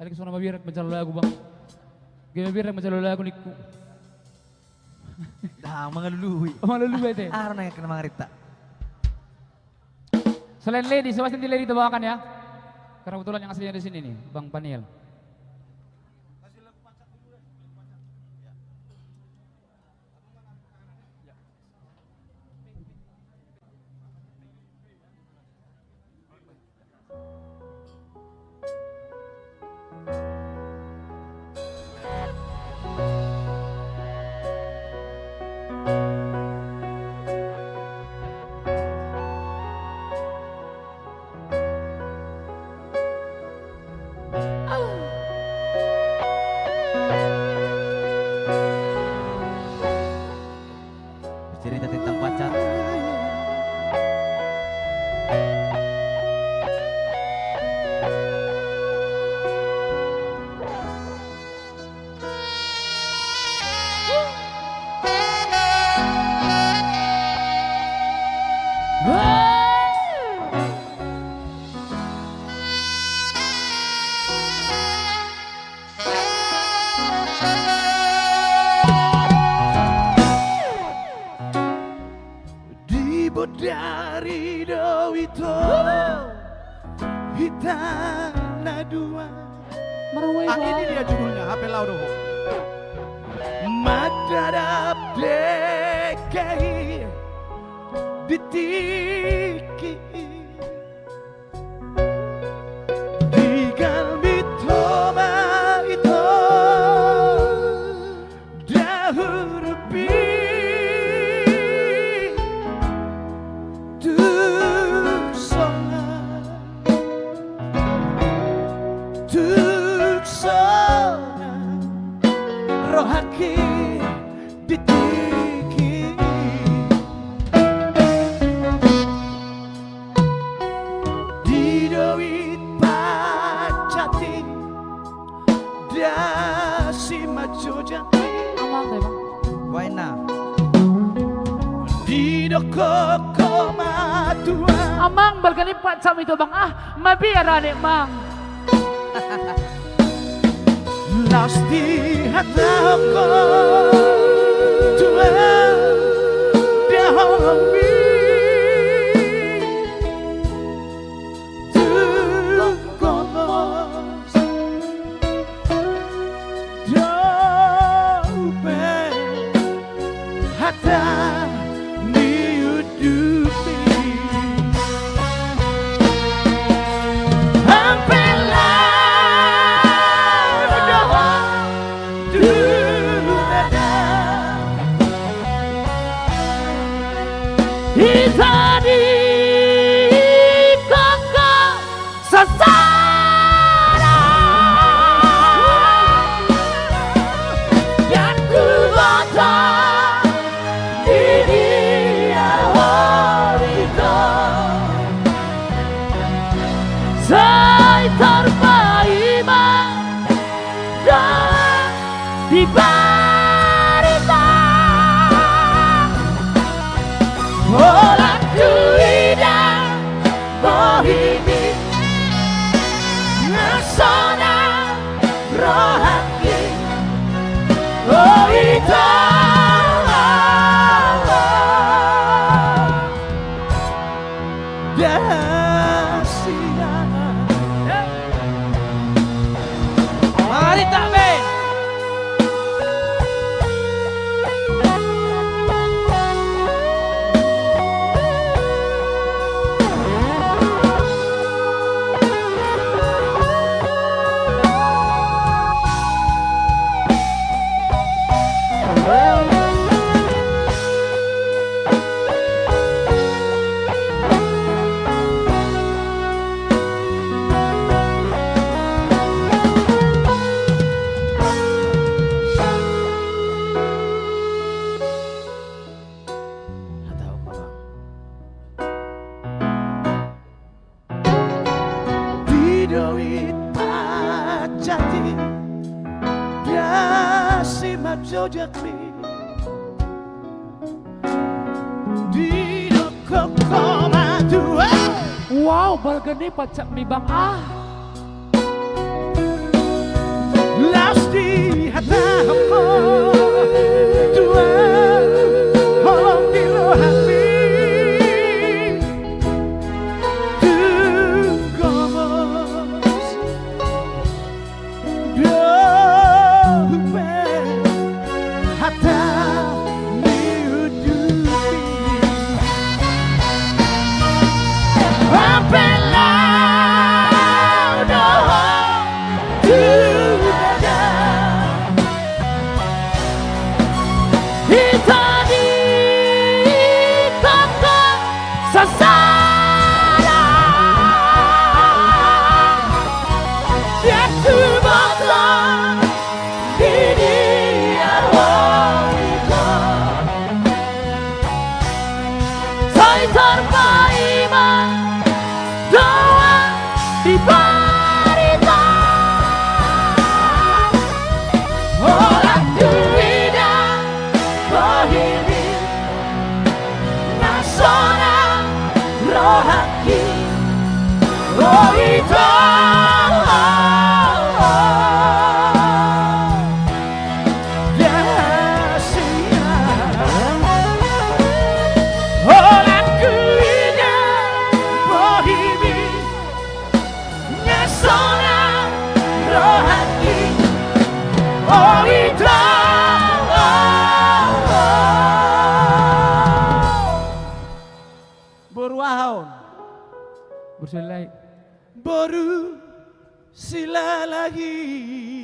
Alik sona mabirak mencari lagu bang. Gaya mabirak mencari lagu niku. Dah mengelului. Mengelului itu. Arna yang kena mangarita. Selain lady, sebastian di lady bawakan ya. Karena kebetulan yang aslinya di sini nih, Bang Paniel. Cerita tentang pacar. Dari Dowito Hitana dua. Ini dia judulnya HP Laudo. Madadap DKI Ditiki Digal mitoma itu Dahurupi rohaki ditiki didowit pacati dasi majojati Amal deh bang. Waina. didoko komatua Amang balkani Pak Sam itu bang. Ah, mabiara nih bang. Lasti hatako tua dahawi tukomos dope hata niudupi Hitani kakak sasara dan ku baca di dia wanita saya terpaima dan di barita orang Wow, balgani pacak mi bang Lasti hatamu Tuhan Holong di lo hati Tugos Dope Hata miudupi Apelau doho Berselai. Baru sila lagi